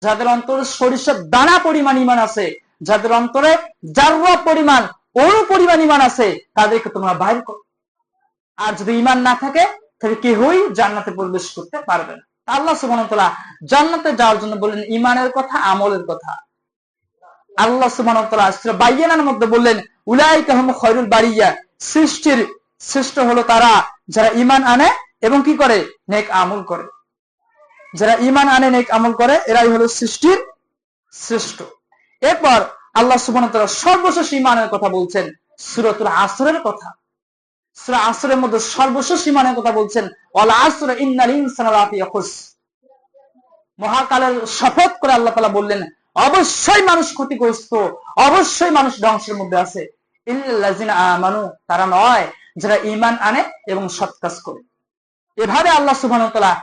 যাদের অন্তরে সরিষার দানা পরিমাণ ইমান আছে, যাদের অন্তরে জাররা পরিমাণ অণু পরিমাণ ইমান আছে, তাদেরকে তোমরা বাইর করো। আর যদি ইমান না থাকে তাহলে কেউই জান্নাতে প্রবেশ করতে পারবে না। আল্লাহ সুবহানাহু ওয়া তাআলা জান্নাতে যাওয়ার জন্য বললেন ইমানের কথা, আমলের কথা। আল্লাহ সুবহানাহু ওয়া তাআলা সূরা বাইয়ানার মধ্যে বললেন উলাইকা হুম খায়রুল বারিয়া, সৃষ্টির শ্রেষ্ঠ হলো তারা যারা ঈমান আনে এবং কি করে, নেক আমল করে। যারা ঈমান আনে নেক আমল করে এরাই হলো সৃষ্টির শ্রেষ্ঠ। এরপর আল্লাহ সুবহানাহু ওয়া তাআলা সর্বশেষ ঈমানের কথা বলছেন সূরাতুল আসরের কথা। সূরা আসরের মধ্যে সর্বশেষ ঈমানের কথা বলছেন ওয়াল আসর ইন্নাল ইনসানা লাফি খুস। মহাকালের শপথ করে আল্লাহ তাআলা বললেন অবশ্যই মানুষ ক্ষতিগ্রস্ত, অবশ্যই মানুষ ধ্বংসের মধ্যে আছে। ইল্লাল্লাযিনা আমানু, তারা নয় যারা ঈমান আনে এবং সৎ কাজ করে। এভাবে আল্লাহ সুবহানাহু ওয়া তাআলা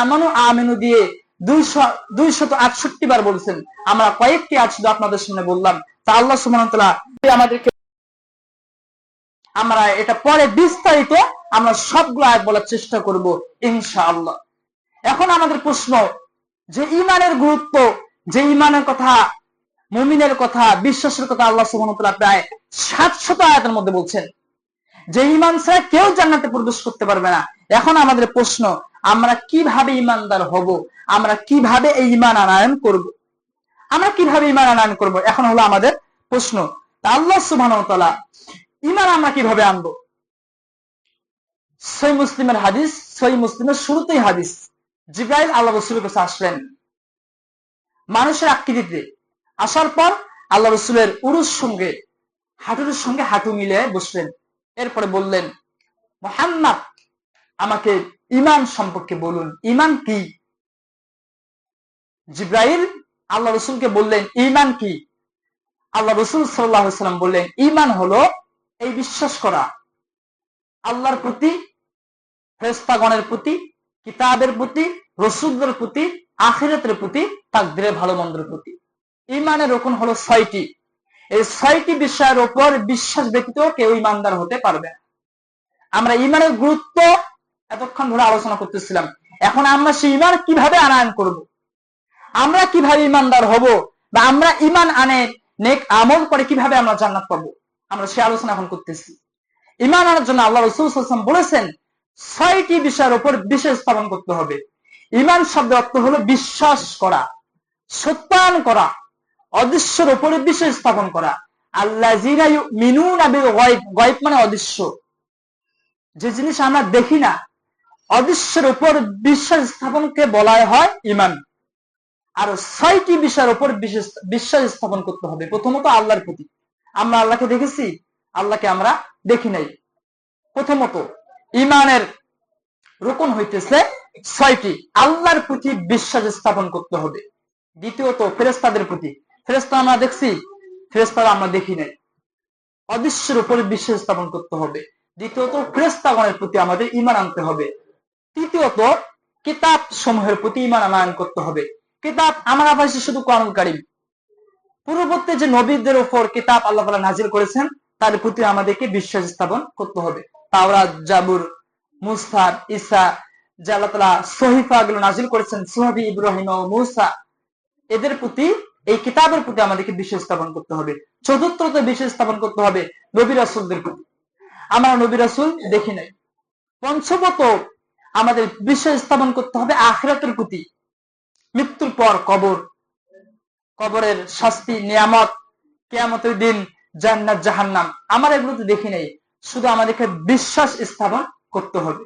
আমানু আমিনু দিয়ে 268 বার বলছেন। আমরা কয়েকটি আয়াত শুধু আপনাদের সামনে বললাম। তা আল্লাহ সুবহানাহু ওয়া তাআলা আমাদেরকে, আমরা এটা পরে বিস্তারিত আমরা সবগুলো আয়াত বলার চেষ্টা করব ইনশাআল্লাহ। এখন আমাদের প্রশ্ন যে ঈমানের গুরুত্ব, যে ঈমানের কথা, মুমিনের কথা, বিশ্বাসের কথা আল্লাহ সুবহানাহু ওয়া তাআলা প্রায় 700 আয়াতের মধ্যে বলছেন যে ঈমান ছাড়া কেউ জান্নাতে প্রবেশ করতে পারবে না। এখন আমাদের প্রশ্ন, আমরা কিভাবে ঈমানদার হব? আমরা কিভাবে এই ঈমান আনয়ন করব? আমরা কিভাবে ঈমান আনয়ন করব? এখন হলো আমাদের প্রশ্ন। তা আল্লাহ সুবহানাহু ওয়া তাআলা ঈমান আমরা কিভাবে আনবো? সহিহ মুসলিমের হাদিস, সহিহ মুসলিমের শুরুতেই হাদিস, জিবরাইল আল্লাহ রাসূলের কাছে আসলেন মানুষের আকৃতিতে। আসার পর আল্লাহ রাসূলের উরুর সঙ্গে হাঁটুর সঙ্গে হাঁটু মিলে বসলেন। এরপরে বললেন মুহাম্মদ আমাকে ঈমান সম্পর্কে বলুন, ঈমান কি? জিবরাইল আল্লাহ রাসূলকে বললেন ঈমান কি? আল্লাহ রাসূল সাল্লাল্লাহু আলাইহি ওয়াসাল্লাম বললেন ঈমান হলো এই বিশ্বাস করা আল্লাহর প্রতি, ফেরেশতাগণের প্রতি, কিতাবের প্রতি, রাসূলদের প্রতি, আখিরাতের প্রতি, তাকদীরের ভালো মন্দের প্রতি। ঈমানের রকম হলো 6টি। এই 6টি বিষয়ের উপর বিশ্বাস ব্যতীত কেউ ঈমানদার হতে পারবে না। আমরা ঈমানের গুরুত্ব এতক্ষণ ধরে আলোচনা করতেছিলাম। এখন আমরা সেই ঈমান কিভাবে আনয়ন করব, আমরা কিভাবে ঈমানদার হব, বা আমরা ঈমান আনে নেক আমল করে কিভাবে আমরা জান্নাত পাবো, আমরা সেই আলোচনা এখন করতেছি। ঈমান আনার জন্য আল্লাহ রাসূল সাল্লাল্লাহু আলাইহি ওয়াসাল্লাম বলেছেন 6টি বিষয়ের উপর বিশ্বাস স্থাপন করতে হবে। ঈমান শব্দের অর্থ হলো বিশ্বাস করা, সত্যায়ন করা, অদৃশ্যের উপরে বিশ্বাস স্থাপন করা। আল্লাযীনা ইউমিনুনা বিল গায়ব, গায়ব মানে অদৃশ্য, যে জিনিস আমরা দেখি না, অদৃশ্যের উপর বিশ্বাস স্থাপনকে বলা হয় ঈমান। আর 6টি বিষয়ের উপর বিশ্বাস স্থাপন করতে হবে। প্রথমত আল্লাহর প্রতি। আমরা আল্লাহকে দেখেছি? আল্লাহকে আমরা দেখি নাই। প্রথমত ঈমানের রুকন হইতেছে 6টি। আল্লাহর প্রতি বিশ্বাস স্থাপন করতে হবে। দ্বিতীয়ত ফেরেশতাদের প্রতি। ফেরেশতা আমরা দেখছি? ফেরেশতারা আমরা দেখি নাই। অদৃশ্যের উপরে বিশ্বাস স্থাপন করতে হবে। দ্বিতীয়ত ফেরেশতাগণের প্রতি আমাদের ঈমান আনতে হবে। তৃতীয়ত কিতাব সমূহের প্রতি ঈমান আনয়ন করতে হবে। কিতাব আমরা পাইছি শুধু কোরআনুল কারীম। পূর্ববর্তী যে নবীদের উপর কিতাব আল্লাহ তাআলা নাজিল করেছেন তার প্রতি আমাদেরকে বিশ্বাস স্থাপন করতে হবে। তাওরাত, জাবুর, মুসহাফ, ঈসা, যে আল্লাহ তাআলা সহিফা গুলো নাজিল করেছেন, সুহাবি ইব্রাহিম ও মূসা, এদের প্রতি, এই কিতাবের প্রতি আমাদেরকে বিশ্বাস স্থাপন করতে হবে। চতুর্থত বিশ্বাস স্থাপন করতে হবে নবী রাসূলদের প্রতি। আমরা নবী রাসূল দেখি নাই। পঞ্চমত আমাদের বিশ্বাস স্থাপন করতে হবে আখিরাতের প্রতি। মৃত্যুর পর কবর, কবরের শাস্তি, নিয়ামত, কিয়ামতের দিন, জান্নাত, জাহান্নাম, আমরা এগুলোতে দেখি নাই। শুধু আমাদেরকে বিশ্বাস স্থাপন করতে হবে।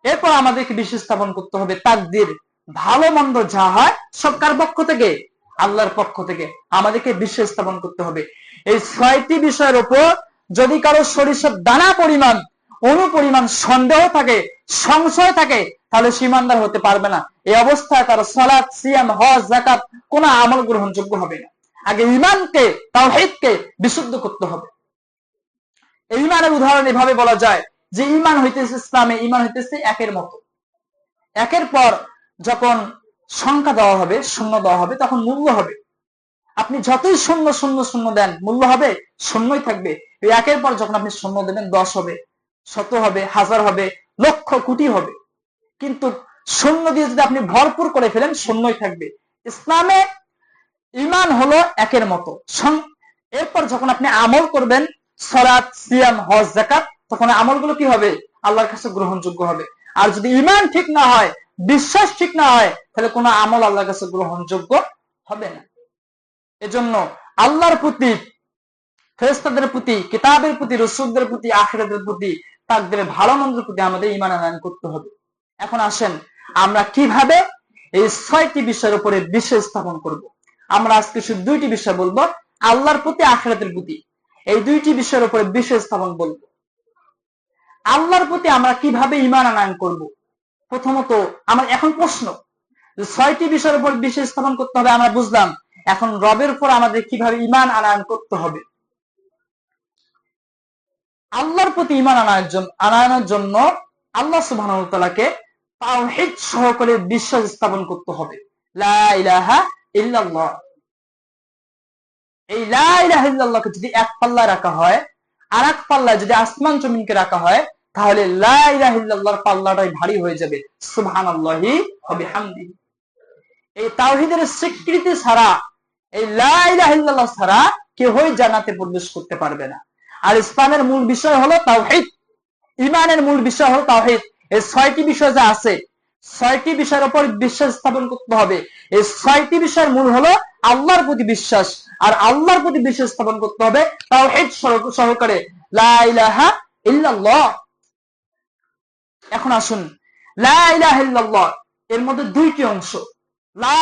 এরপর আমাদেরকে বিশ্বাস স্থাপন করতে হবে তাকদীর, ভালো মন্দ যা হয় সব কার পক্ষ থেকে? আল্লাহর পক্ষ থেকে। আমাদেরকে বিশ্বাস স্থাপন করতে হবে। এই 6টি বিষয়ের উপর যদি কারো সরিষার দানা পরিমাণ, অণু পরিমাণ সন্দেহ থাকে, সংশয় থাকে, তাহলে সে ঈমানদার হতে পারবে না। এই অবস্থায় তার সালাত, সিয়াম, হজ, যাকাত কোন আমল গ্রহণযোগ্য হবে না। আগে ঈমানকে, তাওহীদকে বিশুদ্ধ করতে হবে। এই ঈমানের উদাহরণ এভাবে বলা যায় যে ঈমান হইতেছে, ইসলামে ঈমান হইতেছে একের মতো। একের পর যখন সংখ্যা দেওয়া হবে, শূন্য দেওয়া হবে, তখন মূল্য হবে। আপনি যতই শূন্য শূন্য শূন্য দেন, মূল্য হবে শূন্যই থাকবে। এই একের পর যখন আপনি শূন্য দেবেন, 10 হবে, 100 হবে, 1000 হবে, লক্ষ, কোটি হবে। কিন্তু শূন্য দিয়ে যদি আপনি ভরপুর করে ফেলেন, শূন্যই থাকবে। ইসলামে ঈমান হলো একের মতো। এরপর যখন আপনি আমল করবেন, সালাত, সিয়াম, হজ, যাকাত, তখন আমলগুলো কি হবে? আল্লাহর কাছে গ্রহণযোগ্য হবে। আর যদি ঈমান ঠিক না হয়, বিশ্বাস ঠিক না হয়, তাহলে কোনো আমল আল্লাহর কাছে গ্রহণযোগ্য হবে না। এজন্য আল্লাহর প্রতি, ফেরেশতাদের প্রতি, কিতাবের প্রতি, রাসূলদের প্রতি, আখিরাতের প্রতি, তাকদীরের ভালো মন্দের প্রতি আমাদের ঈমান আনয়ন করতে হবে। এখন আসেন আমরা কিভাবে এই 6টি বিষয়ের উপরে বিশ্বাস স্থাপন করব। আমরা আজকে শুধু 2টি বিষয় বলবো, আল্লাহর প্রতি, আখিরাতের প্রতি। এই 2টি বিষয়ের উপরে বিশ্বাস স্থাপন বলবো। আল্লাহর প্রতি আমরা কিভাবে ঈমান আনয়ন করব? প্রথমত আমার এখন প্রশ্ন, 6টি বিষয়ের উপর বিশ্বাস স্থাপন করতে হবে আমরা বুঝলাম, এখন রবের উপর আমাদের কিভাবে ঈমান আনয়ন করতে হবে। আল্লাহর প্রতি ঈমান আনয়নের জন্য আল্লাহ সুবহানাহু ওয়া তাআলাকে তাওহীদ সহকারে বিশ্বাস স্থাপন করতে হবে। লা ইলাহা ইল্লাল্লাহ। এই লা ইলাহা ইল্লাল্লাহকে যদি এক পাল্লায় রাখা হয়, আর এক পাল্লায় যদি আসমান জমিনকে রাখা হয়, তাহলে লা ইলাহা ইল্লাল্লাহর পাল্লাটাই ভারী হয়ে যাবে। সুবহানাল্লাহি ওয়া বিহামদিহি। এই তাওহীদের স্বীকৃতি ছাড়া, এই লা ইলাহা ইল্লাল্লাহ ছাড়া কেউই জান্নাতে প্রবেশ করতে পারবে না। আর ইসলামের মূল বিষয় হলো তাওহীদ, ঈমানের মূল বিষয় হলো তাওহীদ। এই 6টি বিষয় যা আছে, 6টি বিষয়ের উপর বিশ্বাস স্থাপন করতে হবে। এই 6টি বিষয়ের মূল হলো আল্লাহর প্রতি বিশ্বাস, আর আল্লাহর প্রতি বিশ্বাস স্থাপন করতে হবে তাওহীদ সহকারে, লা ইলাহা ইল্লাল্লাহ। এখন আসুন, লা ইলাহা ইল্লাল্লাহ এর মধ্যে 2টি অংশ। লা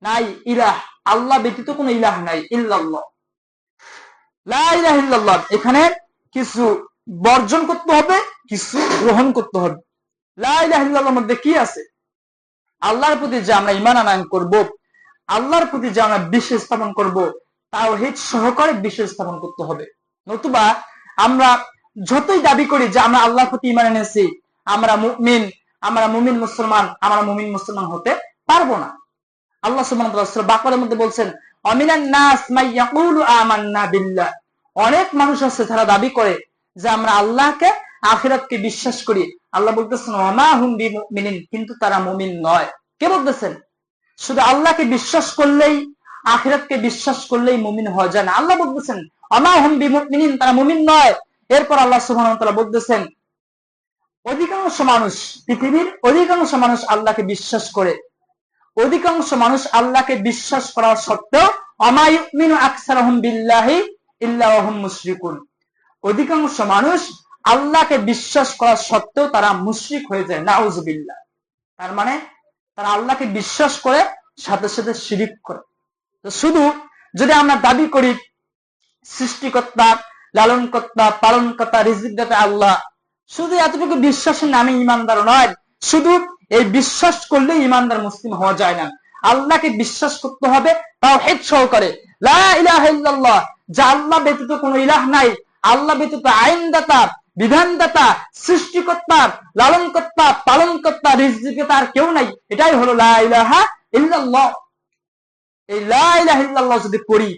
নাই, ইলাহ, আল্লাহ ব্যতীত কোনো ইলাহ নাই, ইল্লাল্লাহ। লা ইলাহা ইল্লাল্লাহ এখানে কিছু বর্জন করতে হবে, কিছু গ্রহণ করতে হবে। লা ইলাহা ইল্লাল্লাহর মধ্যে কি আছে? আল্লাহর প্রতি যে আমরা ঈমান আনয়ন করব, আল্লাহর প্রতি যে আমরা বিশ্বাস স্থাপন করব, তাওহীদ সহকারে বিশ্বাস স্থাপন করতে হবে। নতুবা আমরা যতই দাবি করি যে আমরা আল্লাহর প্রতি ঈমান এনেছি, আমরা মুমিন মুসলমান, আমরা মুমিন মুসলমান হতে পারবো না। আল্লাহ সুবহানাহু ওয়া তাআলা সূরা বাকারার মধ্যে বলছেন, আমিনান নাস মান ইয়াকুলু আমান্না বিল্লাহ। অনেক মানুষ আছে যারা দাবি করে যে আমরা আল্লাহকে, আখিরাতকে বিশ্বাস করি। আল্লাহ বলতেছেন ওয়া মা হুম বিমুমিনিন, কিন্তু তারা মুমিন নয়। কে বলতেছেন? শুধু আল্লাহকে বিশ্বাস করলেই, আখিরাতকে বিশ্বাস করলেই মুমিন হওয়া যায় না। আল্লাহ বলতেছেন ওয়া মা হুম বিমুমিনিন, তারা মুমিন নয়। এরপর আল্লাহ সুবহানাহু ওয়া তাআলা বলতেছেন অধিকাংশ মানুষ, পৃথিবীর অধিকাংশ মানুষ আল্লাহকে বিশ্বাস করে, অধিকাংশ মানুষ আল্লাহকে বিশ্বাস করা সত্ত্বেও আমা ইউমিনু আকসারুহুম বিল্লাহি ইল্লা ওয়া হুম মুশরিকুন। অধিকাংশ মানুষ আল্লাহকে বিশ্বাস করা সত্ত্বেও তারা মুশরিক হয়ে যায়, নাউযুবিল্লাহ। তার মানে তারা আল্লাহকে বিশ্বাস করে সাথে সাথে শিরিক করে। তো শুধু যদি আমরা দাবি করি সৃষ্টিকর্তা, লালনকর্তা, পালনকর্তা, রিজিকদাতা আল্লাহ, শুধু এতটুকু বিশ্বাসের নামে ঈমানদার নয়। শুধু এই বিশ্বাস করলে ঈমানদার মুসলিম হওয়া যায় না। আল্লাহকে বিশ্বাস করতে হবে তাওহীদ সহকারে, লা ইলাহা ইল্লাল্লাহ, যে আল্লাহ ব্যতীত কোনো ইলাহ নাই, আল্লাহ ব্যতীত আইনদাতা, বিধানদাতা, সৃষ্টিকর্তা, লালনকর্তা, পালনকর্তা, রিজিকদাতা আর কেউ নাই। এটাই হলো লা ইলাহা ইল্লাল্লাহ। এই লা ইলাহা ইল্লাল্লাহ যদি পড়ি,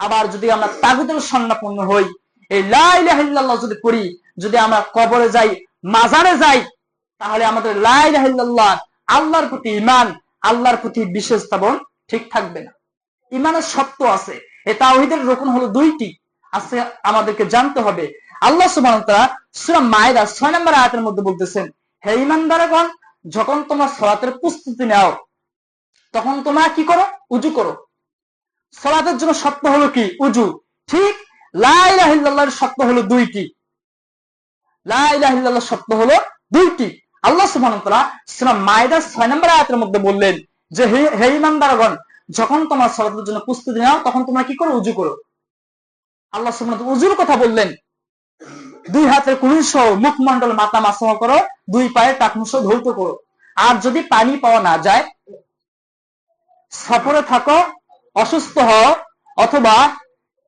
আবার যদি আমরা তাগুতের শরণাপন্ন হই, এই লা ইলাহা ইল্লাল্লাহ যদি পড়ি, যদি আমরা কবরে যাই, মাজারে যাই, তাহলে আমাদের লা ইলাহা ইল্লাল্লাহ, আল্লাহর প্রতি ঈমান, আল্লাহর প্রতি বিশ্বাস স্থাপন ঠিক থাকবে না। ঈমানের শর্ত আছে। এই তাওহীদের রকম হলো 2টি আছে, আমাদেরকে জানতে হবে। আল্লাহ সুবহানাহু ওয়া তাআলা সূরা মায়েদা 6 নম্বর আয়াতের মধ্যে বলতেছেন, হে ঈমানদারগণ, যখন তোমরা সালাতের প্রস্তুতি নাও, তখন তোমরা কি করো? উযু করো। সালাতের জন্য শর্ত হলো কি? উযু। ঠিক লা ইলাহা ইল্লাল্লাহর শর্ত হলো 2টি। লা ইলাহা ইল্লাল্লাহ শর্ত হলো 2টি। আল্লাহ সুবহানাহু ওয়া তাআলা সূরা মায়েদা 6 নম্বর আয়াতের মধ্যে বললেন যে হে ঈমানদারগণ, যখন তোমরা সালাতের জন্য প্রস্তুতি নাও, তখন তোমরা কি করো? উযু করো। আল্লাহ সুবহানাহু ওয়া তাআলা উযুর কথা বললেন। 2 হাতের কুলি সহ মুখমণ্ডল মাথা মাসাহ করো, 2 পায়ের টাকনু সহ ধৌত করো। আর যদি পানি পাওয়া না যায়, সফরে থাকো, অসুস্থ হও, অথবা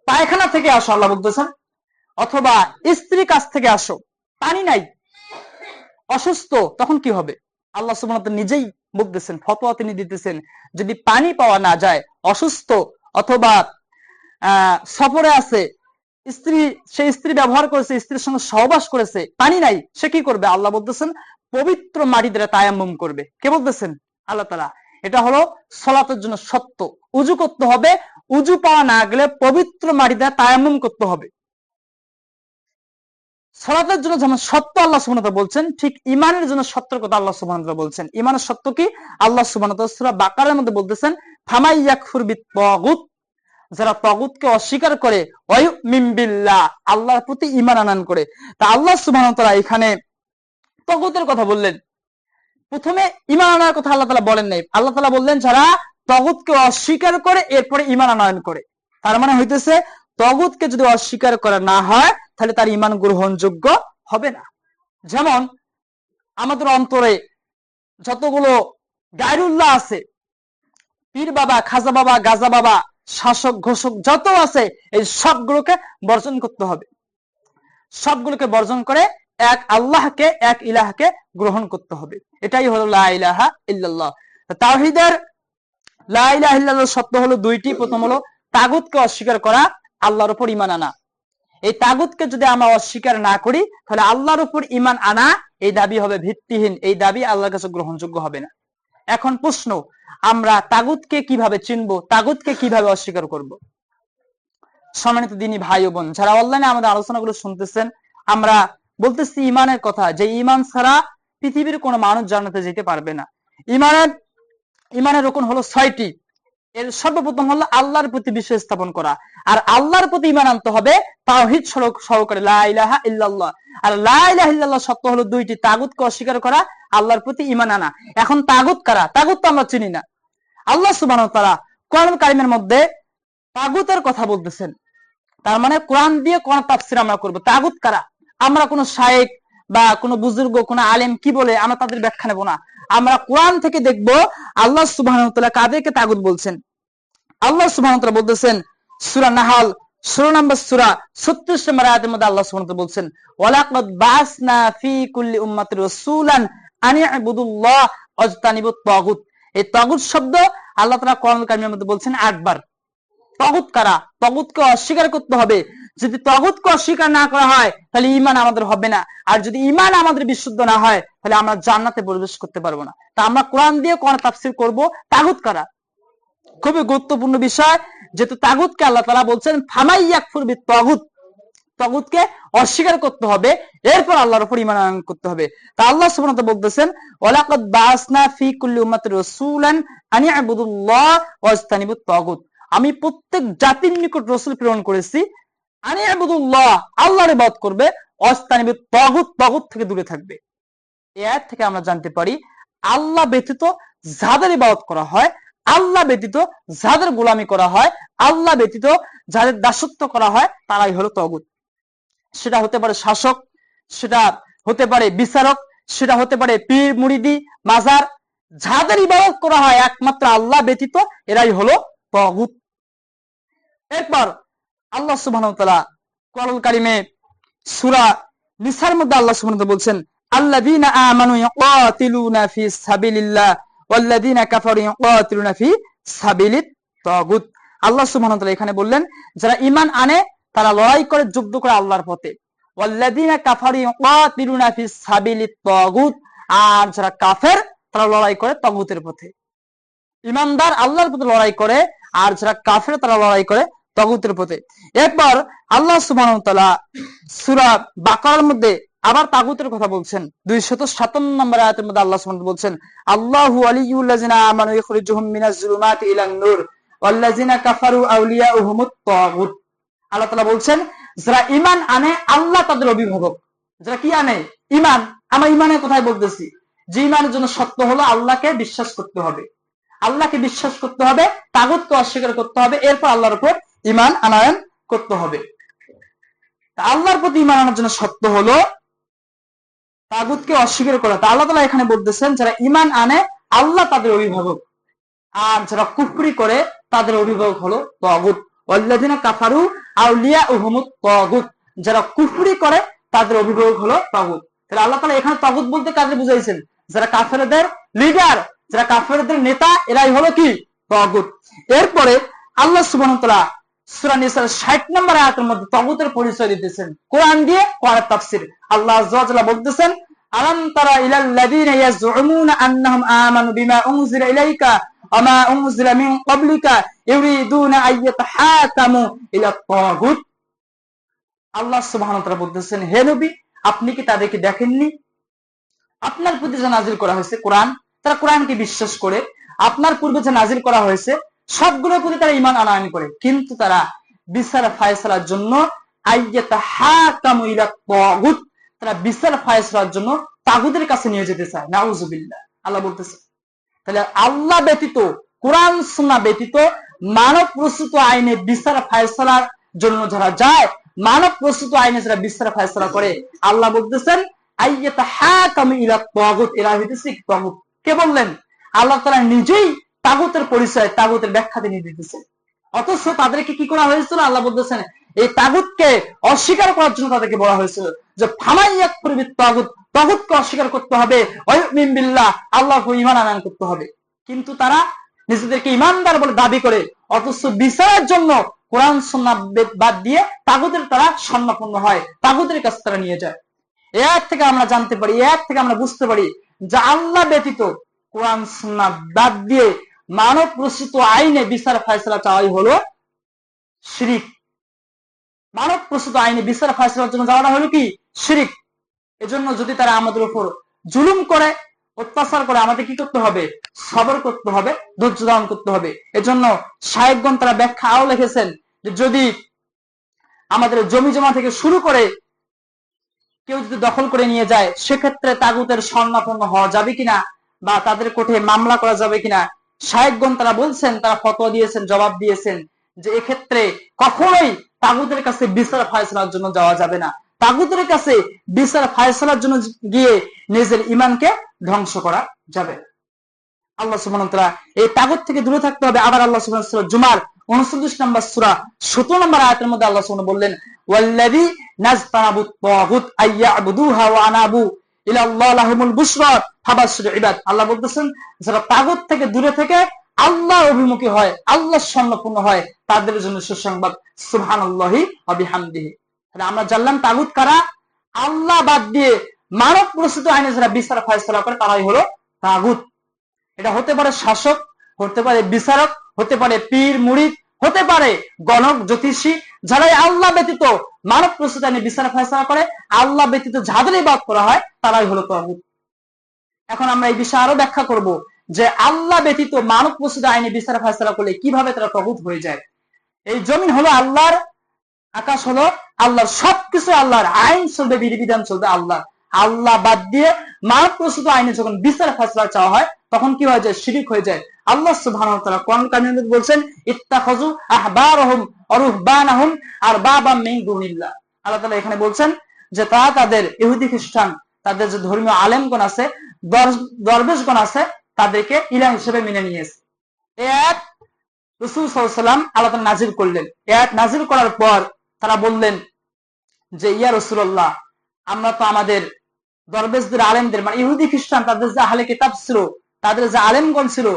পায়খানা থেকে আসো, আল্লাহ বলতেছেন, অথবা স্ত্রী কাছ থেকে আসো, পানি নাই, অসুস্থ, তখন কি হবে? আল্লাহ সুবহানাহু ওয়া তাআলা নিজেই বলতেছেন, ফতোয়া তিনি দিতেছেন, যদি পানি পাওয়া না যায়, অসুস্থ অথবা সফরে আছে, সেই স্ত্রী ব্যবহার করেছে, স্ত্রীর সঙ্গে সহবাস করেছে, পানি নাই, সে কি করবে? আল্লাহ বলতেছেন পবিত্র মাটি দ্বারা তায়াম্মুম করবে। কে বলতেছেন? আল্লাহ তাআলা। এটা হলো সালাতের জন্য শর্ত। উজু করতে হবে, উজু পাওয়া না গেলে পবিত্র মাটিতে তায়াম্মুম করতে হবে। সালাতের জন্য যেমন সত্য আল্লাহ সুবহানাহু ওয়া তাআলা বলছেন, ঠিক ঈমানের জন্য সত্যের কথা আল্লাহ সুবহানাহু ওয়া তাআলা বলছেন। ঈমানের সত্য কি? আল্লাহ সুবহানাহু ওয়া তাআলা সূরা বাকারার মধ্যে বলতেছেন, ফামাই ইয়াকফুর বিত-তাগুত, যারা তাগুতকে অস্বীকার করে, ওয়া ইউমিন বিল্লাহ, আল্লাহর প্রতি ঈমান আনয়ন করে। তা আল্লাহ সুবহানাহু ওয়া তাআলা এখানে তাগুতের কথা বললেন, প্রথমে ঈমান আনার কথা আল্লাহ তাআলা বলেন নাই। আল্লাহ তাআলা বললেন যারা তাগুতকে অস্বীকার করে এরপরে ঈমান আনয়ন করে। তার মানে হইতেছে তাগুতকে যদি অস্বীকার করা না হয় তাহলে তার ঈমান গ্রহণযোগ্য হবে না। যেমন আমাদের অন্তরে যতগুলো গায়রুল্লাহ আছে, পীর বাবা, খাজা বাবা, গাজা বাবা, শাসক ঘোষক যত আছে, এই সবগুলোকে বর্জন করতে হবে। সবগুলোকে বর্জন করে এক আল্লাহকে, এক ইলাহকে গ্রহণ করতে হবে। এটাই হলো লা ইলাহা ইল্লাল্লাহ। তাওহীদের লা ইলাহা ইল্লাল্লাহ সত্য হলো দুইটি। প্রথম হলো তাগুতকে অস্বীকার করা, আল্লাহর উপর ঈমান আনা। এই তাগুতকে যদি আমরা অস্বীকার না করি তাহলে আল্লাহর উপর ঈমান আনা এই দাবি হবে ভিত্তিহীন, এই দাবি আল্লাহর কাছে গ্রহণযোগ্য হবে না। এখন প্রশ্ন, আমরা তাগুতকে কিভাবে চিনবো, তাগুতকে কিভাবে অস্বীকার করব? সম্মানিত দিনী ভাই ও বোন, যারা অনলাইনে আমাদের আলোচনাগুলো শুনতেছেন, আমরা বলতেছি ঈমানের কথা, যে ঈমান ছাড়া পৃথিবীর কোনো মানুষ জান্নাতে যেতে পারবে না। ঈমানের রকম হলো 6টি। এর সর্বপ্রথম হলো আল্লাহর প্রতি বিশ্বাস স্থাপন করা, আর আল্লাহর প্রতি ঈমান আনতে হবে তাওহীদ সহকারে, লা ইলাহা ইল্লাল্লাহ। আর লা ইলাহা ইল্লাল্লাহ সত্য হলো দুইটি, তাগুতকে অস্বীকার করা, আল্লাহর প্রতি ঈমান আনা। এখন তাগুত কারা? তাগুত তো আমরা চিনি না। আল্লাহ সুবহানাহু ওয়া তাআলা কোরআন কারীমের মধ্যে তাগুতের কথা বলতেছেন। তার মানে কোরআন দিয়ে কোরআন তাফসীর আমরা করব। তাগুত কারা? আমরা কোন শায়েখ বা কোন বুজুর্গ, কোন আলেম কি বলে আমরা তাদের ব্যাখ্যা নেব না। আমরা কোরআন থেকে দেখব আল্লাহ সুবহানাহু ওয়া তাআলা কাদেরকে তাগুত বলছেন। আল্লাহ সুবহানাহু ওয়া তাআলা বলতেছেন সূরা নাহল 16 নম্বর সূরা 36 নম্বর আয়াতের মধ্যে আল্লাহ সুবহানাহু ওয়া তাআলা বলছেন, ওয়ালাকাদ বাসনা ফি কুল্লি উম্মাতির রাসূলান আন ইবুদুল্লাহ ওয়াজতানিবুত তাগুত। এই তাগুত শব্দ আল্লাহ তাআলা কোরআন কারীমের মধ্যে বলছেন 8 বার। তাগুত কারা? তাগুতকে অস্বীকার করতে হবে। যদি তাগুতকে অস্বীকার না করা হয় তাহলে ঈমান আমাদের হবে না, আর যদি ঈমান আমাদের বিশুদ্ধ না হয় তাহলে আমরা জান্নাতে প্রবেশ করতে পারবো না। তা আমরা কোরআন দিয়ে কোরআন তাফসীর করব। তাগুত কারা? খুবই গুরুত্বপূর্ণ বিষয়, যেহেতু তাগুতকে আল্লাহ তাআলা বলছেন ফামাই ইয়াকফুর বিত-তাগুত, তাগুতকে অস্বীকার করতে হবে, এরপর আল্লাহর উপর ঈমান আনয়ন করতে হবে। তা আল্লাহ সুবহানাহু ওয়া তাআলা বলতেছেন, ওয়ালাকাদ বাসনা ফি কুল্লি উম্মাতির রাসূলান আন ইবুদুল্লাহ ওয়াজতানিবুত তাগুত। আমি প্রত্যেক জাতির নিকট রাসূল প্রেরণ করেছি, আন ইবুদুল্লাহ, আল্লাহর ইবাদত করবে, ওয়াজতানিবুত তাগুত, তাগুত থেকে দূরে থাকবে। এই আয়াত থেকে আমরা জানতে পারি আল্লাহ ব্যতীত যাদের ইবাদত করা হয়, আল্লাহ ব্যতীত যাদের গোলামি করা হয়, আল্লাহ ব্যতীত যাদের দাসত্ব করা হয়, তারাই হলো তাগুত। সেটা হতে পারে শাসক, সেটা হতে পারে বিচারক, সেটা হতে পারে পীর মুরিদি মাজার, যাদের ইবাদত করা হয় একমাত্র আল্লাহ ব্যতীত এরাই হলো তাগুত। এরপর আল্লাহ সুবহানাহু ওয়া তাআলা কোরআনুল কারীমে সূরা নিসার মধ্যে আল্লাহ সুবহানাহু ওয়া তাআলা বলছেন, আল্লাযীনা আমানু ইয়াকাতিলুনা ফি সাবিলিল্লাহ ওয়াল্লাযীনা কাফারু ইয়াকাতিলুনা ফি সাবিলিত তাগুত। আল্লাহ সুবহানাহু ওয়া তাআলা এখানে বললেন যারা ঈমান আনে তারা লড়াই করে, যুদ্ধ করে আল্লাহর পথে, ওয়াল্লাযীনা কাফারু ইয়াকাতিলুনা ফি সাবিলিত তাগুত, আর যারা কাফের তারা লড়াই করে তাগুতের পথে। ঈমানদার আল্লাহর পথে লড়াই করে, আর যারা কাফের তারা লড়াই করে তাগুতের পথে। এরপর আল্লাহ সুবহানাহু ওয়া তাআলা সূরা বাকারার মধ্যে আবার তাগুতের কথা বলছেন। 257 নম্বর আয়াতের মধ্যে আল্লাহ সুবহানাহু ওয়া তাআলা বলছেন, আল্লাহু ওয়ালিয়ুল্লাযিনা আমানু ইখরিজুহুম মিনাজ জুলুমাতি ইলান নূর ওয়াল্লাযিনা কাফারু আউলিয়াউহুমুত তাগুত। আল্লাহ তাআলা বলছেন যারা ঈমান আনে আল্লাহ তাদের অভিভাবক। যারা কি আনে? ঈমান। আমরা ঈমানের কথাই বলতেছি, যে ঈমানের জন্য সত্য হলো আল্লাহকে বিশ্বাস করতে হবে, আল্লাহকে বিশ্বাস করতে হবে, তাগুতকে অস্বীকার করতে হবে, এরপর আল্লাহর উপর ঈমান আনয়ন করতে হবে। আল্লাহর প্রতি ঈমান আনার জন্য সত্য হলো তাগুতকে অস্বীকার করা। তা আল্লাহ তাআলা এখানে বলতেছেন যারা ঈমান আনে আল্লাহ তাদের অভিভাবক, আর যারা কুফরি করে তাদের অভিভাবক হলো তাগুত। ওয়াল্লাযিনা কাফারু আউলিয়াউহুমুত তাগুত, যারা কুফরি করে তাদের অভিভাবক হলো তাগুত। তাহলে আল্লাহ তাআলা এখানে তাগুত বলতে কাদের বুঝাইছেন? যারা কাফেরদের লিডার, যারা কাফেরদের নেতা, এরাই হলো কি? তাগুত। এরপরে আল্লাহ সুবহানাহু ওয়া তাআলা সূরা নিসার 60 নম্বর আয়াতের মধ্যে তাগুতের পরিচয় দিতেছেন কোরআন দিয়ে, কোরআনের তাফসীর। আল্লাহ আযজা ওয়া জাল্লা বলতেছেন, আলাম তারা ইলাল্লাযীনা ইয়াজউমুনা আন্নাহুম আমানু বিমা উনজিলা ইলাইকা ওয়া মা উনজিলা মিন ক্বাবলিকা ইউরিদুনা আইয়াতাহাকামু ইলা তাগুত। আল্লাহ সুবহানাহু ওয়া তাআলা বলতেছেন, হে নবী, আপনি কি তাদেরকে দেখেননি? আপনার প্রতি যে নাজিল করা হয়েছে কোরআন, তারা কোরআনকে বিশ্বাস করে, আপনার পূর্বে যে নাজিল করা হয়েছে সবগুলোর প্রতি তারা ঈমান আনয়ন করে, কিন্তু তারা বিচার ফায়সালার জন্য আইয়াতাহাকামু ইলা তাগুত, তারা বিচার ফায়সালার জন্য তাগুতের কাছে নিয়ে যেতে চায়। নাউযুবিল্লাহ। আল্লাহ বলতেছে, তাহলে আল্লাহ ব্যতীত, কোরআন সুন্নাহ ব্যতীত মানব প্রস্তুত আইনে বিচার ফায়সালার জন্য যারা যায়, মানব প্রস্তুত আইনে যারা বিচার ফায়সালা করে, আল্লাহ বলতেছেন আইয়াতাহাকামু ইলা তাগুত, এরা হইতেছে তাগুত। কে বললেন? আল্লাহ তাআলা নিজেই তাগুতের পরিচয়, তাগুতের ব্যাখ্যা দিয়ে দিতেছেন। অথচ তাদেরকে কি করা হয়েছিল? আল্লাহ বলতেছেন এই তাগুতকে অস্বীকার করার জন্য তাদেরকে বলা হয়েছিল যে ফামাইয়াকফুর বিত-তাগুত, তাগুতকে অস্বীকার করতে হবে, ওয়ায়ুমিন বিল্লাহ, আল্লাহকে ঈমান আনয়ন করতে হবে। কিন্তু তারা নিজেদেরকে ঈমানদার বলে দাবি করে, অথচ বিচারের জন্য কোরআন সুন্নাহ বাদ দিয়ে তাগুতের তারা শরণাপন্ন হয়, তাগুতের কাছে তারা নিয়ে যায়। এর থেকে আমরা জানতে পারি, এর থেকে আমরা বুঝতে পারি যে আল্লাহ ব্যতীত কোরআন সুন্নাহ বাদ দিয়ে মানব প্রসূত আইনে বিচার ফায়সালা চাওয়াই হলো শিরিক। মানব প্রসূত আইনে বিচার ফায়সালার জন্য যাওয়াটা হলো কি? শিরিক। এজন্য যদি তারা আমাদের উপর জুলুম করে, অত্যাচার করে, আমাদের কি করতে হবে? সবর করতে হবে, ধৈর্য ধারণ করতে হবে। এজন্য শায়েখগণ তারা ব্যাখ্যা আরো লিখেছেন যে যদি আমাদের জমি জমা থেকে শুরু করে কেউ যদি দখল করে নিয়ে যায়, সেক্ষেত্রে তাগুতের শরণাপন্ন হওয়া যাবে কিনা বা তাদের কোর্টে মামলা করা যাবে কিনা, শায়েখগণ তারা বলছেন, তারা ফতোয়া দিয়েছেন, জবাব দিয়েছেন যে এক্ষেত্রে কখনোই তাগুতের কাছে বিচার ফায়সালার জন্য যাওয়া যাবে না। তাগুতের কাছে বিচার ফায়সালার জন্য গিয়ে নিজের ঈমানকে ধ্বংস করা যাবে। আল্লাহ সুবহানাহু ওয়া তাআলা এই তাগুত থেকে দূরে থাকতে হবে। আবার আল্লাহ সুবহানাহু ওয়া তাআলা জুমার 29 নম্বর সূরা 17 নম্বর আয়াতের মধ্যে আল্লাহ সুবহানাহু বললেন, ওয়াল্লাযী নাজতানাবুত তাগুত আইয়াবুদুহা ওয়া আনাবু ইলা আল্লাহ লাহুমুল বুশরা ফাবাশশির ইবাদ। আল্লাহ বলতেছেন যারা তাগুত থেকে দূরে থেকে আল্লাহর অভিমুখী হয়, আল্লাহর শরণাপন্ন হয়, তাদের জন্য সুসংবাদ। সুবহানাল্লাহি ওয়া বিহামদিহি। তাহলে আমরা জানলাম তাগুত কারা? আল্লাহ বাদ দিয়ে মানব প্রসূত আইনে যারা বিচার ফায়সালা করে তারাই হলো তাগুত। এটা হতে পারে শাসক, হতে পারে বিচারক, হতে পারে পীর মুরিদ, হতে পারে গণক জ্যোতিষী, যারাই আল্লাহ ব্যতীত মানব প্রসূত আইনে বিচার ফায়সালা করে, আল্লাহ ব্যতীত যাদের ইবাদত করা হয়, তারাই হলো তাগুত। এখন আমরা এই বিষয়ে আরো ব্যাখ্যা করব যে আল্লাহ ব্যতীত মানব প্রসূত আইনে বিচার ফায়সালা করলে কিভাবে তারা তাগুত হয়ে যায়। এই জমিন হলো আল্লাহর, আকাশ হলো আল্লাহর, সবকিছু আল্লাহর, আইন চলবে, বিধিবিধান চলবে আল্লাহ। আল্লাহ বাদ দিয়ে মানব প্রসূত আইনে যখন বিচার ফায়সালা চাওয়া হয়, তখন কি হয়ে যায়? শিরিক হয়ে যায়। আল্লাহ সুবহানাহু ওয়া তাআলা কোরআন কারিমের মধ্যে বলছেন, ইত্তাখাযু আহবারহুম ওয়া রুহবানাহুম আরবাবাম মিন দুনিল্লাহ। আল্লাহ তাআলা এখানে বলছেন যে তারা তাদের ইহুদি খ্রিস্টান, তাদের যে ধর্মীয় আলেমগণ আছে, দরবেশগণ আছে, তাদেরকে ইলাহ হিসেবে মেনে নিয়েছে। এই আয়াত রাসূল সাল্লাল্লাহু আলাইহি ওয়াসাল্লাম আল্লাহ তাআলা নাযিল করলেন। এই আয়াত নাযিল করার পর তারা বললেন যে ইয়া রাসূলুল্লাহ, আমরা তো আমাদের দরবেশদের, আলেমদের, মানে ইহুদি খ্রিস্টান, তাদের যে আহলে কিতাব ছিল, তাদের যে আলেমগণ ছিল,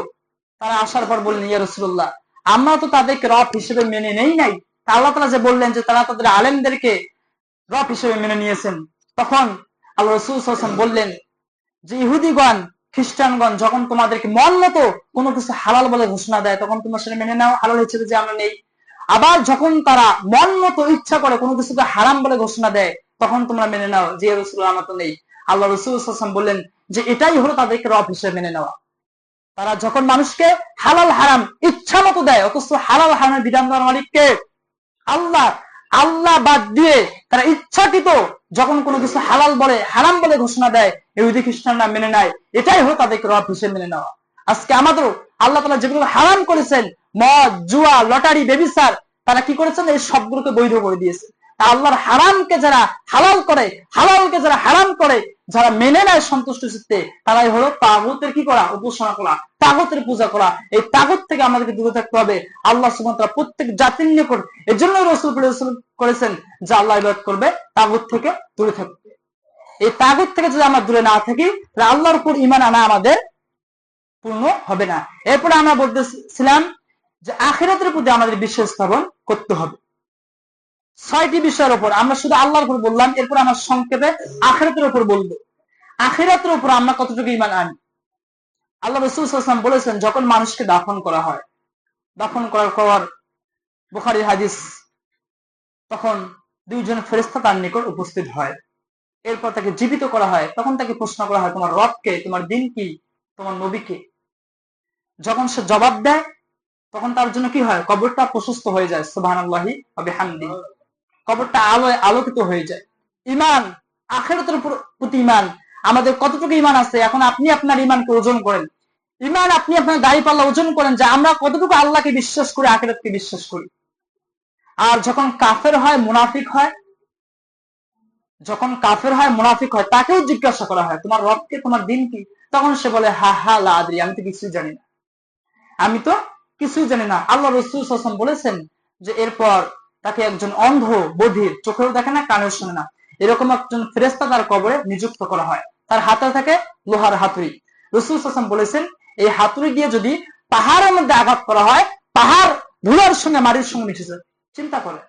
তারা আসার পর বললেন ইয়া রাসূলুল্লাহ, আমরা তো তাদেরকে রব হিসেবে মেনে নেই নাই। আল্লাহ তাআলা যে বললেন যে তারা তাদের আলেমদেরকে রব হিসেবে মেনে নিয়েছেন, তখন আল্লাহ রাসূল সাল্লাল্লাহু আলাইহি ওয়াসাল্লাম বললেন যে ইহুদিগণ, খ্রিস্টানগণ যখন তোমাদেরকে মন মতো কোনো কিছু হালাল বলে ঘোষণা দেয়, তখন তোমরা সেটা মেনে নাও, হালাল হিসেবে যে আমরা নেই। আবার যখন তারা মন মতো ইচ্ছা করে কোনো কিছুকে হারাম বলে ঘোষণা দেয়, তখন তোমরা মেনে নাও যে রাসূলুল্লাহ আমরা তো নেই। আল্লাহ রাসূল সাল্লাল্লাহু আলাইহি ওয়াসাল্লাম বললেন যে এটাই হলো তাদেরকে রব হিসেবে মেনে নেওয়া। তারা যখন মানুষকে হালাল হারাম ইচ্ছা মতো দেয়, অথচ হালাল হারামের বিধান দেওয়ার মালিককে আল্লাহ। আল্লাহ বাদ দিয়ে তারা ইচ্ছাকৃত যখন কোনো কিছু হালাল বলে, হারাম বলে ঘোষণা দেয়, ইহুদি খ্রিস্টানরা মেনে নেয়, এটাই হলো তাদেরকে রব হিসেবে মেনে নেওয়া। আজকে আমাদের আল্লাহ তাআলা যেগুলো হারাম করেছেন, মদ, জুয়া, লটারি, ব্যভিচার, তারা কি করেছেন? এই সবগুলোকে বৈধ করে দিয়েছে। আল্লাহর হারামকে যারা হালাল করে, হালালকে যারা হারাম করে, যারা মেনে নেয় সন্তুষ্ট চিত্তে, তারাই হলো তাগুতের কি করা? উপাসনা করা, তাগুতের পূজা করা। এই তাগুত থেকে আমাদেরকে দূরে থাকতে হবে। আল্লাহ সুবহানাহু ওয়া তাআলা প্রত্যেক জাতির নিকট এজন্য রাসূল করেছেন যে আল্লাহ ইবাদত করবে, তাগুত থেকে দূরে থাকবে। এই তাগুত থেকে যদি আমরা দূরে না থাকি, তাহলে আল্লাহর উপর ঈমান আনা আমাদের পূর্ণ হবে না। এরপরে আমরা বলতেছিলাম যে আখিরাতের প্রতি আমাদের বিশ্বাস স্থাপন করতে হবে। 6টি বিষয়ের উপর আমরা শুধু আল্লাহর উপর বললাম, এরপর আমরা সংক্ষেপে আখিরাতের উপর বলবো। আখিরাতের উপর আমরা কতটুকু ঈমান আনি। আল্লাহ রাসূল সাল্লাল্লাহু আলাইহি ওয়াসাল্লাম বলেছেন, যখন মানুষকে দাফন করা হয়, দাফন করার পর বুখারীর হাদিস, তখন দুইজন ফেরেশতা তার নিকট উপস্থিত হয়। এরপর তাকে জীবিত করা হয়। তখন তাকে প্রশ্ন করা হয়, তোমার রবকে, তোমার দিন কি, তোমার নবীকে। যখন সে জবাব দেয়, তখন তার জন্য কি হয়, কবরটা প্রশস্ত হয়ে যায়। সুবহানাল্লাহি ওয়া বিহামদিহি, কবরটা আলোয় আলোকিত হয়ে যায়। ঈমান, আখিরাতের প্রতি ঈমান আমাদের কতটুকু ঈমান আছে, এখন আপনি আপনার ঈমানকে ওজন করেন। ঈমান আপনি আপনার দাঁড়িপাল্লা ওজন করেন যে আমরা কতটুকু আল্লাহকে বিশ্বাস করি, আখিরাতকে বিশ্বাস করি। আর যখন কাফের হয়, মুনাফিক হয়, যখন কাফের হয়, মুনাফিক হয়, তাকেও জিজ্ঞাসা করা হয়, তোমার রবকে, তোমার দিন কি? তখন সে বলে, হা হা লা আদরি, আমি তো কিছুই জানি না, আমি তো কিছুই জানি না। আল্লাহ রাসূল সাল্লাল্লাহু আলাইহি ওয়াসাল্লাম বলেছেন যে এরপর তাকে একজন অন্ধ, বধির, চোখেও দেখে না, কানেও শোনে না, এরকম একজন ফেরেশতা তার কবরে নিযুক্ত করা হয়। তার হাতে থাকে লোহার হাতুড়ি। রাসূল সাল্লাল্লাহু আলাইহি ওয়াসাল্লাম বলেছেন, এই হাতুড়ি দিয়ে যদি পাহাড়ের মধ্যে আঘাত করা হয়, পাহাড় ধুলার সঙ্গে মাটির সঙ্গে মিশে যায়। চিন্তা করে,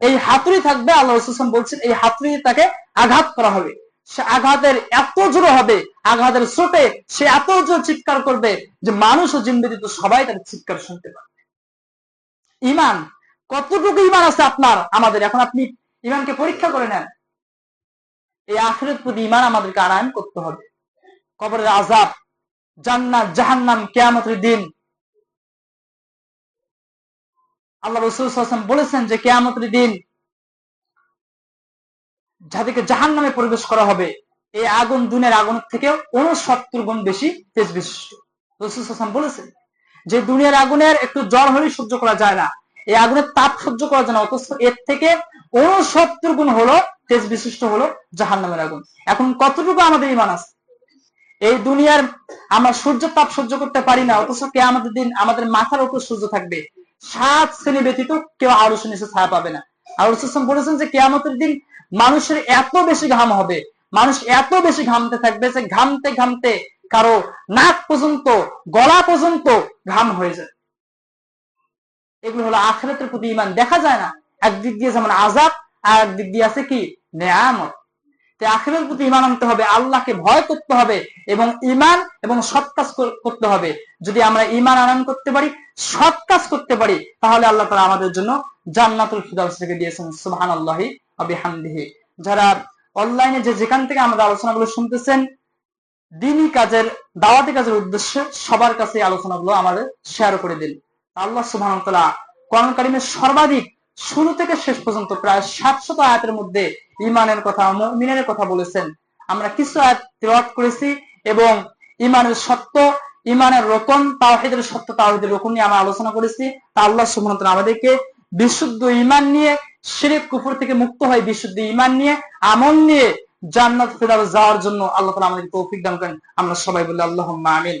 এই হাতুড়ি থাকবে, আল্লাহ রাসূল সাল্লাল্লাহু আলাইহি ওয়াসাল্লাম বলছেন এই হাতুড়ি তাকে আঘাত করা হবে, সে আঘাতের এত জোরে হবে, আঘাতের চোটে সে এত জোরে চিৎকার করবে যে মানুষ ও জিন ব্যতীত সবাই তার চিৎকার শুনতে পাবে। ঈমান, কতটুকু ঈমান আছে আপনার, আমাদের? এখন আপনি ঈমানকে পরীক্ষা করে নেন। এই আখিরাতের প্রতি ঈমান আমাদেরকে আনয়ন করতে হবে। কবরের আযাব, জান্নাত, জাহান্নাম, কিয়ামতের দিন। আল্লাহ রাসূল সাল্লাল্লাহু আলাইহি ওয়াসাল্লাম বলেছেন যে কিয়ামতের দিন যাদেরকে জাহান্নামে প্রবেশ করা হবে, এই আগুন দুনিয়ার আগুনের থেকে ৬৯ গুণ বেশি তেজ বিশিষ্ট। রাসূল সাল্লাল্লাহু আলাইহি ওয়াসাল্লাম বলেছেন যে দুনিয়ার আগুনের একটু জ্বর হলে সহ্য করা যায় না, এই আগুনের তাপ সহ্য করা যায় না, অথচ এর থেকে ৬৯ গুণ হলো তেজ বিশিষ্ট হলো জাহান্নামের আগুন। এখন কতটুকু আমাদের ঈমান আছে? এই দুনিয়ার আমরা সূর্যের তাপ সহ্য করতে পারি না, অথচ কিয়ামতের দিন আমাদের মাথার উপর সূর্য থাকবে, ৭ শ্রেণী ব্যতীত কেউ আরশের নিচে ছায়া পাবে না। আর রাসূল সাল্লাল্লাহু আলাইহি ওয়াসাল্লাম বলেছেন যে কিয়ামতের দিন মানুষের এত বেশি ঘাম হবে, মানুষ এত বেশি ঘামতে থাকবে যে ঘামতে ঘামতে কারো নাক পর্যন্ত, গলা পর্যন্ত ঘাম হয়ে যায়। এগুলো হলো আখিরাতের প্রতি ঈমান। দেখা যায় না, একদিক দিয়ে যেমন আযাব, আর একদিক দিয়ে আছে কি, নেয়ামত। আখিরাতের প্রতি ঈমান আনতে হবে, আল্লাহকে ভয় করতে হবে, এবং ঈমান এবং সৎ কাজ করতে হবে। যদি আমরা ঈমান আনয়ন করতে পারি, সৎ কাজ করতে পারি, তাহলে আল্লাহ তাআলা আমাদের জন্য জান্নাতুল ফিরদাউস রেখে দিয়েছেন। সুবহানাল্লাহি ওয়া বিহামদিহি। যারা অনলাইনে যেখান থেকে আমাদের আলোচনাগুলো শুনতেছেন, দ্বীনি কাজের, দাওয়াতি কাজের উদ্দেশ্যে সবার কাছে এই আলোচনাগুলো আমাদের শেয়ার করে দিন। আল্লাহ সুবহানাহু ওয়া তাআলা কোরআন কারীমের সর্বাধিক শুরু থেকে শেষ পর্যন্ত প্রায় ৭০০ আয়াতের মধ্যে ঈমানের কথা, মুমিনের কথা বলেছেন। আমরা কিছু আয়াত তিলাওয়াত করেছি এবং ঈমানের সত্য, ঈমানের রকম, তাওহীদের সত্য, তাওহীদের রকম নিয়ে আমরা আলোচনা করেছি। তা আল্লাহ সুবহানাহু ওয়া তাআলা আমাদেরকে বিশুদ্ধ ঈমান নিয়ে, শিরক কুফর থেকে মুক্ত হয়ে বিশুদ্ধ ঈমান নিয়ে, আমল নিয়ে জান্নাত ফেরদাউস যাওয়ার জন্য আল্লাহ তাআলা আমাদেরকে তৌফিক দান করেন। আমরা সবাই বলি আল্লাহুম্মা আমিন।